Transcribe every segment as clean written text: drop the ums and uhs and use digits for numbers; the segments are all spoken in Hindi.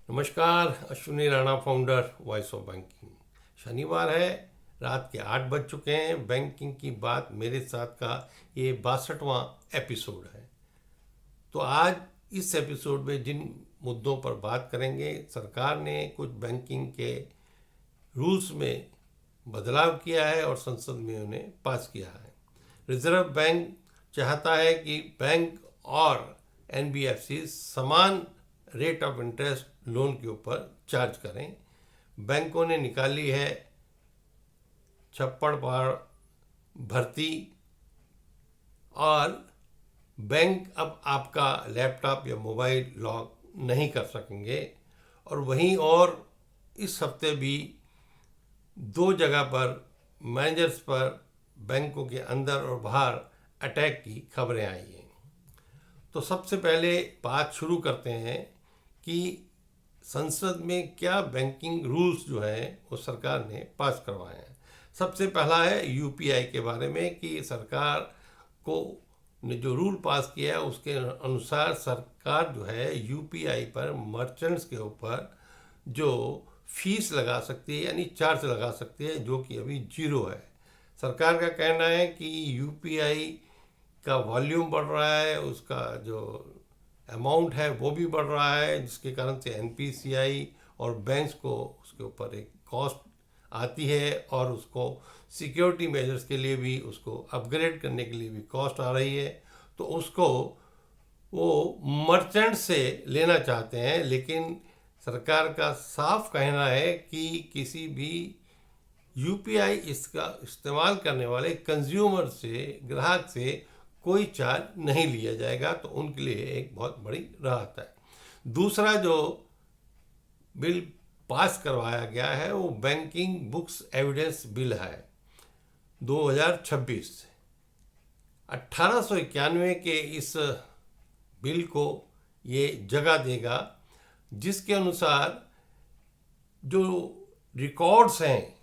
नमस्कार, Ashwini Rana, founder voice of banking. शनिवार है, रात के 8 बज चुके हैं। बैंकिंग की बात मेरे साथ का ये 62वां एपिसोड है। तो आज इस एपिसोड में जिन मुद्दों पर बात करेंगे, सरकार ने कुछ बैंकिंग के रूल्स में बदलाव किया है और संसद में उन्हें पास किया है। रिजर्व बैंक चाहता है कि बैंक और एनबीएफसी समान रेट ऑफ इंटरेस्ट लोन के ऊपर चार्ज करें। बैंकों ने निकाली है छप्पड़ पार भर्ती, और बैंक अब आपका लैपटॉप या मोबाइल लॉक नहीं कर सकेंगे। और वहीं और इस हफ्ते भी 2 जगह पर मैनेजर्स पर बैंकों के अंदर और बाहर अटैक की खबरें आई हैं। तो सबसे पहले बात शुरू करते हैं कि संसद में क्या बैंकिंग रूल्स जो हैं वो सरकार ने पास करवाए हैं। सबसे पहला है यूपीआई के बारे में कि सरकार को ने जो रूल पास किया है उसके अनुसार सरकार जो है यूपीआई पर मर्चेंट्स के ऊपर जो फीस लगा सकती है, यानी चार्ज लगा सकती है, जो कि अभी 0 है। सरकार का कहना है कि यूपीआई का वॉल्यूम बढ़ रहा है, उसका जो अमाउंट है वो भी बढ़ रहा है, जिसके कारण से एनपीसीआई और बैंक्स को उसके ऊपर एक कॉस्ट आती है और उसको सिक्योरिटी मेजर्स के लिए भी, उसको अपग्रेड करने के लिए भी कॉस्ट आ रही है। तो उसको वो मर्चेंट से लेना चाहते हैं, लेकिन सरकार का साफ कहना है कि किसी भी यूपीआई इसका इस्तेमाल करने वाले कंज्यूमर से, ग्राहक से कोई चार्ज नहीं लिया जाएगा। तो उनके लिए एक बहुत बड़ी राहत है। दूसरा जो बिल पास करवाया गया है वो बैंकिंग बुक्स एविडेंस बिल है 2026। 1891 के इस बिल को ये जगह देगा, जिसके अनुसार जो रिकॉर्ड्स हैं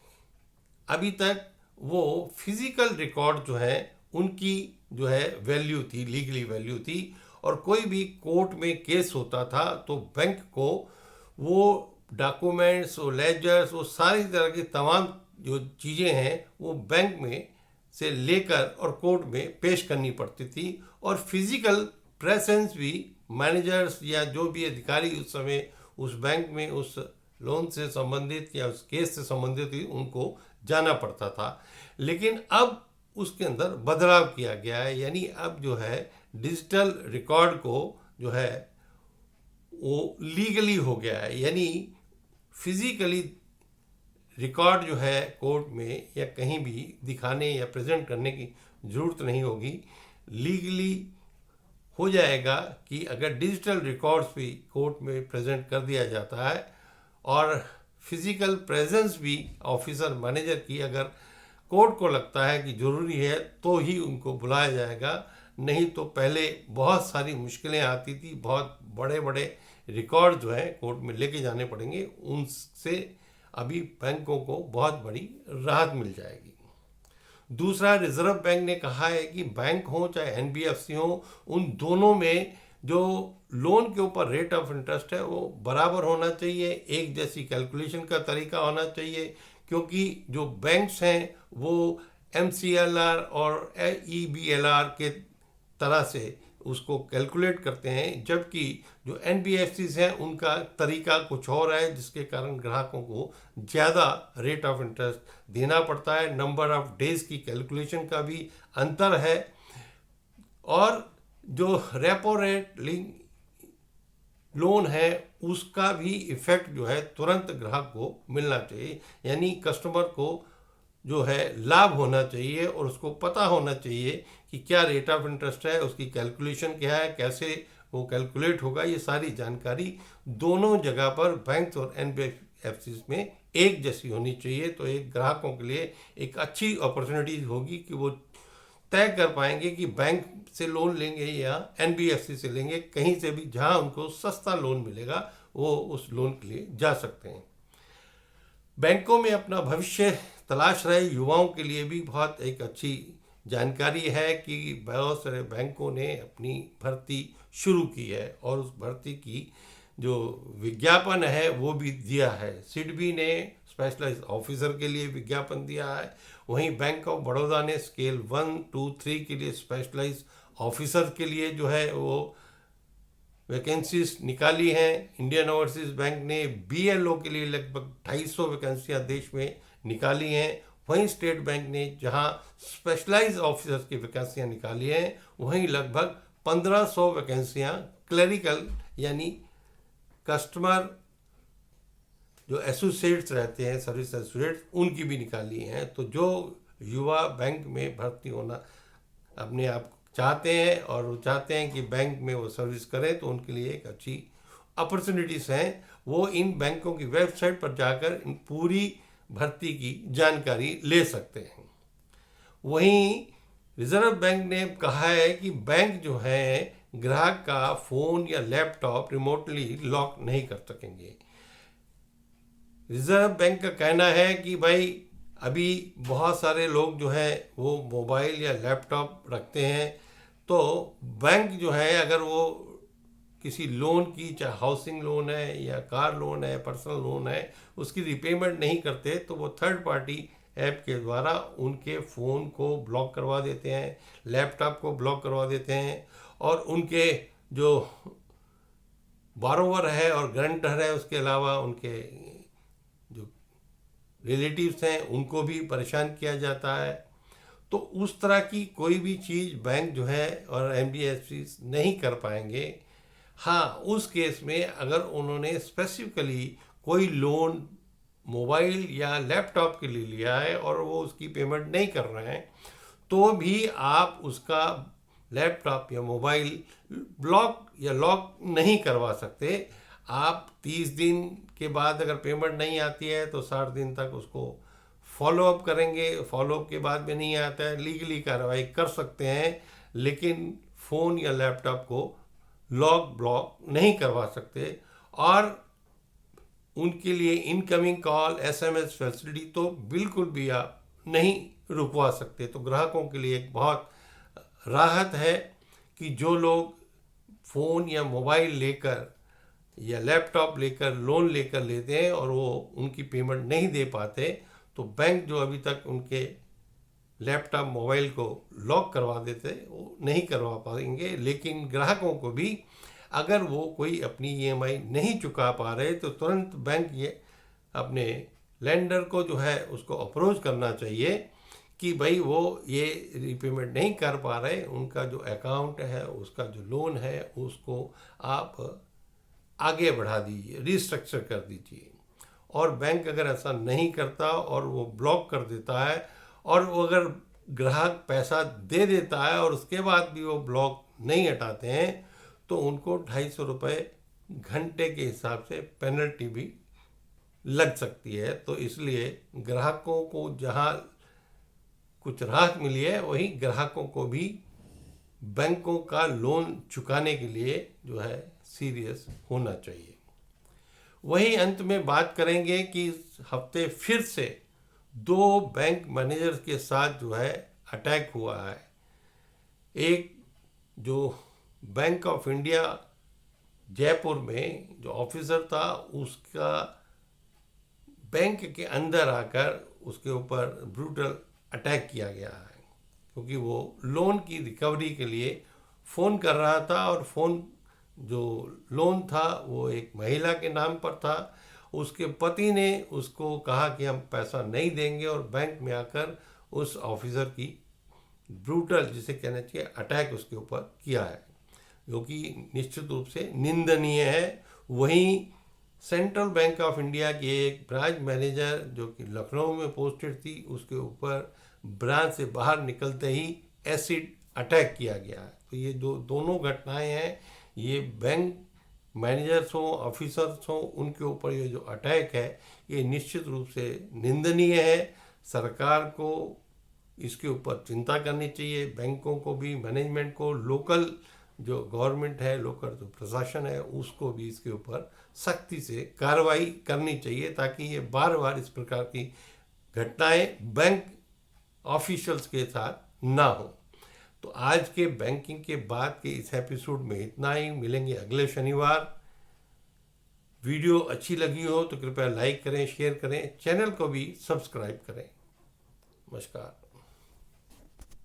अभी तक, वो फिजिकल रिकॉर्ड जो है उनकी जो है वैल्यू थी, लीगली वैल्यू थी। और कोई भी कोर्ट में केस होता था तो बैंक को वो डॉक्यूमेंट्स, वो लेजर्स, वो सारी तरह की तमाम जो चीज़ें हैं वो बैंक में से लेकर और कोर्ट में पेश करनी पड़ती थी। और फिजिकल प्रेजेंस भी मैनेजर्स या जो भी अधिकारी उस समय उस बैंक में उस लोन से संबंधित या उस केस से संबंधित ही उनको जाना पड़ता था। लेकिन अब उसके अंदर बदलाव किया गया है, यानी अब जो है डिजिटल रिकॉर्ड को जो है वो लीगली हो गया है, यानी फिजिकली रिकॉर्ड जो है कोर्ट में या कहीं भी दिखाने या प्रेजेंट करने की ज़रूरत नहीं होगी। लीगली हो जाएगा कि अगर डिजिटल रिकॉर्ड्स भी कोर्ट में प्रेजेंट कर दिया जाता है और फिजिकल प्रेजेंस भी ऑफिसर, मैनेजर की अगर कोर्ट को लगता है कि ज़रूरी है तो ही उनको बुलाया जाएगा। नहीं तो पहले बहुत सारी मुश्किलें आती थी, बहुत बड़े बड़े रिकॉर्ड जो हैं कोर्ट में लेके जाने पड़ेंगे। उनसे अभी बैंकों को बहुत बड़ी राहत मिल जाएगी। दूसरा, रिजर्व बैंक ने कहा है कि बैंक हो चाहे एनबीएफसी हो, उन दोनों में जो लोन के ऊपर रेट ऑफ इंटरेस्ट है वो बराबर होना चाहिए, एक जैसी कैलकुलेशन का तरीका होना चाहिए। क्योंकि जो बैंक्स हैं वो एमसीएलआर और ईबीएलआर के तरह से उसको कैलकुलेट करते हैं, जबकि जो एनबीएफसीज हैं उनका तरीका कुछ और है, जिसके कारण ग्राहकों को ज़्यादा रेट ऑफ इंटरेस्ट देना पड़ता है। नंबर ऑफ डेज की कैलकुलेशन का भी अंतर है। और जो रेपो रेट लिंक लोन है उसका भी इफेक्ट जो है तुरंत ग्राहक को मिलना चाहिए, यानी कस्टमर को जो है लाभ होना चाहिए और उसको पता होना चाहिए कि क्या रेट ऑफ इंटरेस्ट है, उसकी कैलकुलेशन क्या है, कैसे वो कैलकुलेट होगा। ये सारी जानकारी दोनों जगह पर बैंक और एनबीएफसी में एक जैसी होनी चाहिए। तो एक ग्राहकों के लिए एक अच्छी अपॉर्चुनिटी होगी कि वो तय कर पाएंगे कि बैंक से लोन लेंगे या एनबीएफसी से लेंगे। कहीं से भी जहां उनको सस्ता लोन मिलेगा वो उस लोन के लिए जा सकते हैं। बैंकों में अपना भविष्य तलाश रहे युवाओं के लिए भी बहुत एक अच्छी जानकारी है कि बहुत सारे बैंकों ने अपनी भर्ती शुरू की है और उस भर्ती की जो विज्ञापन है वो भी दिया है। सिडबी ने स्पेशलाइज्ड ऑफिसर के लिए विज्ञापन दिया है, वहीं बैंक ऑफ बड़ौदा ने स्केल 1, 2, 3 के लिए स्पेशलाइज्ड ऑफिसर के लिए जो है वो वैकेंसीज निकाली हैं। इंडियन ओवरसीज बैंक ने बीएलओ के लिए लगभग 250 वैकेंसियां देश में निकाली हैं। वहीं स्टेट बैंक ने जहां स्पेशलाइज्ड ऑफिसर्स की वैकेंसियां निकाली हैं, वहीं लगभग 1500 वैकेंसियां क्लरिकल यानी कस्टमर जो एसोसिएट्स रहते हैं, सर्विस एसोसिएट्स, उनकी भी निकाली हैं। तो जो युवा बैंक में भर्ती होना अपने आप चाहते हैं और वो चाहते हैं कि बैंक में वो सर्विस करें, तो उनके लिए एक अच्छी अपॉर्चुनिटीज़ हैं। वो इन बैंकों की वेबसाइट पर जाकर इन पूरी भर्ती की जानकारी ले सकते हैं। वहीं रिजर्व बैंक ने कहा है कि बैंक जो है ग्राहक का फ़ोन या लैपटॉप रिमोटली लॉक नहीं कर सकेंगे। रिजर्व बैंक का कहना है कि भाई अभी बहुत सारे लोग जो है वो मोबाइल या लैपटॉप रखते हैं, तो बैंक जो है अगर वो किसी लोन की, चाहे हाउसिंग लोन है या कार लोन है, पर्सनल लोन है, उसकी रिपेमेंट नहीं करते तो वो थर्ड पार्टी ऐप के द्वारा उनके फ़ोन को ब्लॉक करवा देते हैं, लैपटॉप को ब्लॉक करवा देते हैं, और उनके जो बारोवर है और गारंटर है, उसके अलावा उनके जो रिलेटिव्स हैं उनको भी परेशान किया जाता है। तो उस तरह की कोई भी चीज़ बैंक जो है और एनबीएफसी नहीं कर पाएंगे। हाँ, उस केस में अगर उन्होंने स्पेसिफिकली कोई लोन मोबाइल या लैपटॉप के लिए लिया है और वो उसकी पेमेंट नहीं कर रहे हैं, तो भी आप उसका लैपटॉप या मोबाइल ब्लॉक या लॉक नहीं करवा सकते। आप 30 दिन के बाद अगर पेमेंट नहीं आती है तो 60 दिन तक उसको फॉलोअप करेंगे। फॉलोअप के बाद में नहीं आता है, लीगली कार्रवाई कर सकते हैं, लेकिन फ़ोन या लैपटॉप को लॉक ब्लॉक नहीं करवा सकते। और उनके लिए इनकमिंग कॉल, एसएमएस फैसिलिटी तो बिल्कुल भी आप नहीं रुकवा सकते। तो ग्राहकों के लिए एक बहुत राहत है कि जो लोग फ़ोन या मोबाइल लेकर या लैपटॉप लेकर लोन लेकर लेते हैं और वो उनकी पेमेंट नहीं दे पाते, तो बैंक जो अभी तक उनके लैपटॉप मोबाइल को लॉक करवा देते वो नहीं करवा पाएंगे। लेकिन ग्राहकों को भी अगर वो कोई अपनी ईएमआई नहीं चुका पा रहे तो तुरंत बैंक ये अपने लेंडर को जो है उसको अप्रोच करना चाहिए कि भाई वो ये रीपेमेंट नहीं कर पा रहे, उनका जो अकाउंट है, उसका जो लोन है, उसको आप आगे बढ़ा दीजिए, रिस्ट्रक्चर कर दीजिए। और बैंक अगर ऐसा नहीं करता और वो ब्लॉक कर देता है और वो अगर ग्राहक पैसा दे देता है और उसके बाद भी वो ब्लॉक नहीं हटाते हैं, तो उनको 250 रुपये घंटे के हिसाब से पेनल्टी भी लग सकती है। तो इसलिए ग्राहकों को जहां कुछ राहत मिली है, वहीं ग्राहकों को भी बैंकों का लोन चुकाने के लिए जो है सीरियस होना चाहिए। वहीं अंत में बात करेंगे कि इस हफ्ते फिर से 2 बैंक मैनेजर्स के साथ जो है अटैक हुआ है। एक जो बैंक ऑफ इंडिया जयपुर में जो ऑफिसर था, उसका बैंक के अंदर आकर उसके ऊपर ब्रूटल अटैक किया गया है, क्योंकि वो लोन की रिकवरी के लिए फ़ोन कर रहा था और फ़ोन जो लोन था वो एक महिला के नाम पर था। उसके पति ने उसको कहा कि हम पैसा नहीं देंगे और बैंक में आकर उस ऑफिसर की ब्रूटल, जिसे कहना चाहिए, अटैक उसके ऊपर किया है, जो कि निश्चित रूप से निंदनीय है। वहीं सेंट्रल बैंक ऑफ इंडिया की एक ब्रांच मैनेजर जो कि लखनऊ में पोस्टेड थी, उसके ऊपर ब्रांच से बाहर निकलते ही एसिड अटैक किया गया है। तो ये जो दोनों घटनाएं हैं, ये बैंक मैनेजर्स हों, ऑफिसर्स हों, उनके ऊपर ये जो अटैक है ये निश्चित रूप से निंदनीय है। सरकार को इसके ऊपर चिंता करनी चाहिए, बैंकों को भी, मैनेजमेंट को, लोकल जो गवर्नमेंट है, लोकल जो प्रशासन है, उसको भी इसके ऊपर सख्ती से कार्रवाई करनी चाहिए, ताकि ये बार बार इस प्रकार की घटनाएं बैंक ऑफिशियल्स के साथ ना हो। तो आज के बैंकिंग के बाद के इस एपिसोड में इतना ही। मिलेंगे अगले शनिवार। वीडियो अच्छी लगी हो तो कृपया लाइक करें, शेयर करें, चैनल को भी सब्सक्राइब करें। नमस्कार।